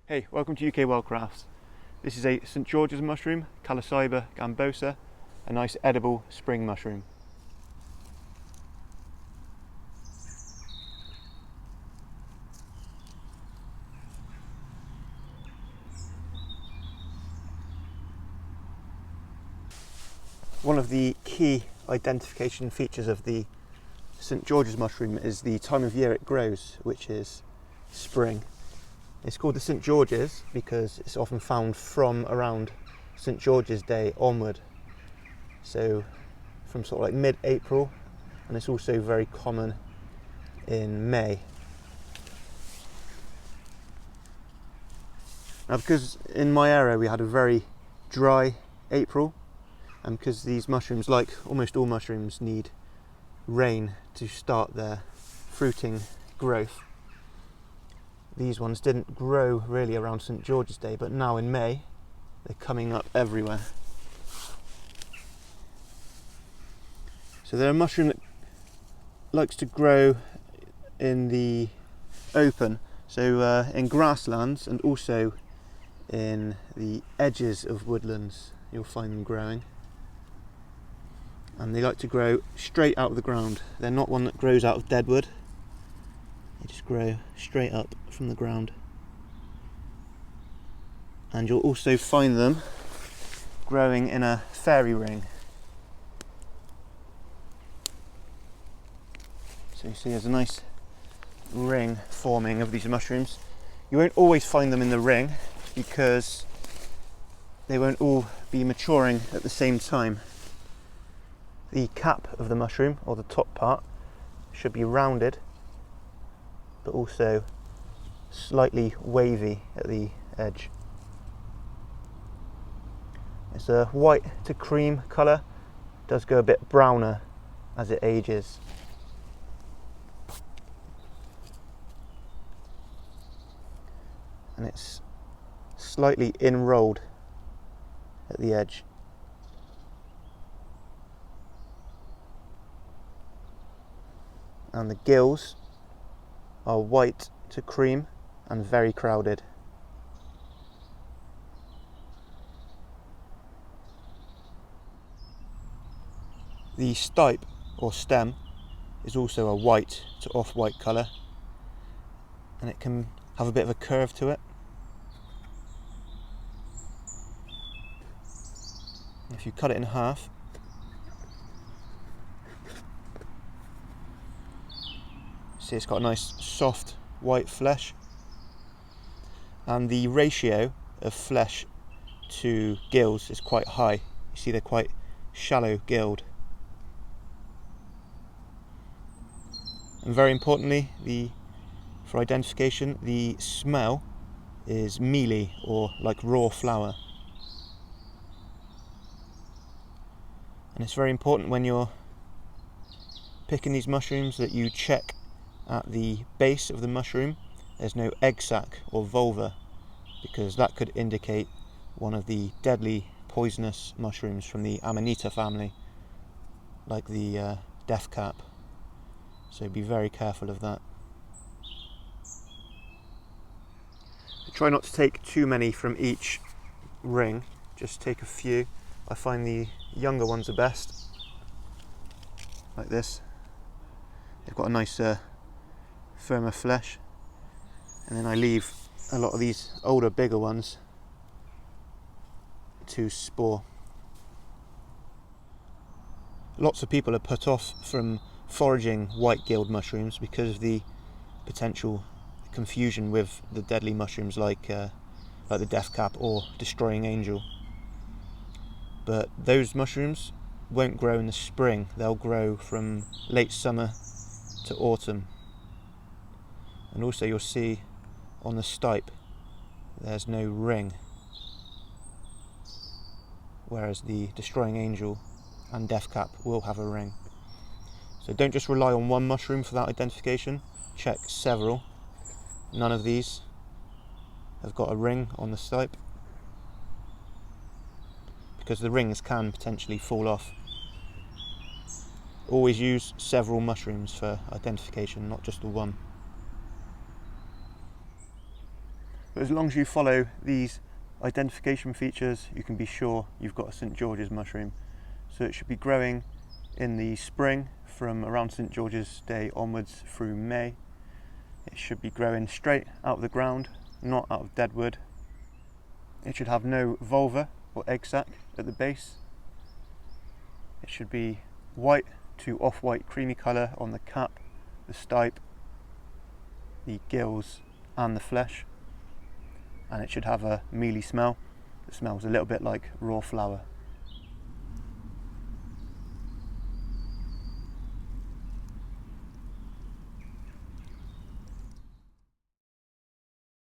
Hey, welcome to UK Wildcrafts. This is a St George's mushroom, Calocybe gambosa, a nice edible spring mushroom. One of the key identification features of the St George's mushroom is the time of year it grows, which is spring. It's called the St George's because it's often found from around St George's Day onward, so from sort of like mid-April, and it's also very common in May. Now, because in my area we had a very dry April, and because these mushrooms, like almost all mushrooms, need rain to start their fruiting growth, these ones didn't grow really around St George's Day, but now in May they're coming up everywhere. So they're a mushroom that likes to grow in the open, so in grasslands and also in the edges of woodlands you'll find them growing. And they like to grow straight out of the ground. They're not one that grows out of deadwood. They just grow straight up from the ground. And you'll also find them growing in a fairy ring. So you see there's a nice ring forming of these mushrooms. You won't always find them in the ring because they won't all be maturing at the same time. The cap of the mushroom, or the top part, should be rounded but also slightly wavy at the edge. It's a white to cream colour, does go a bit browner as it ages. And it's slightly enrolled at the edge. And the gills are white to cream and very crowded. The stipe or stem is also a white to off-white colour, and it can have a bit of a curve to it. If you cut it in half, see it's got a nice soft white flesh, and the ratio of flesh to gills is quite high. You see they're quite shallow gilled. And very importantly, for identification, the smell is mealy or like raw flour. And it's very important when you're picking these mushrooms that you check at the base of the mushroom there's no egg sac or vulva, because that could indicate one of the deadly poisonous mushrooms from the Amanita family, like the death cap. So be very careful of that. Try not to take too many from each ring, just take a few. I find the younger ones are best, like this. They've got a nice firmer flesh, and then I leave a lot of these older, bigger ones to spore. Lots of people are put off from foraging white-gilled mushrooms because of the potential confusion with the deadly mushrooms like the death cap or destroying angel. But those mushrooms won't grow in the spring. They'll grow from late summer to autumn. And also you'll see on the stipe there's no ring, whereas the destroying angel and death cap will have a ring. So don't just rely on one mushroom for that identification, check several. None of these have got a ring on the stipe, because the rings can potentially fall off. Always use several mushrooms for identification, not just the one. But as long as you follow these identification features, you can be sure you've got a St. George's mushroom. So it should be growing in the spring from around St. George's Day onwards through May. It should be growing straight out of the ground, not out of dead wood. It should have no vulva or egg sac at the base. It should be white to off-white creamy colour on the cap, the stipe, the gills and the flesh. And it should have a mealy smell that smells a little bit like raw flour.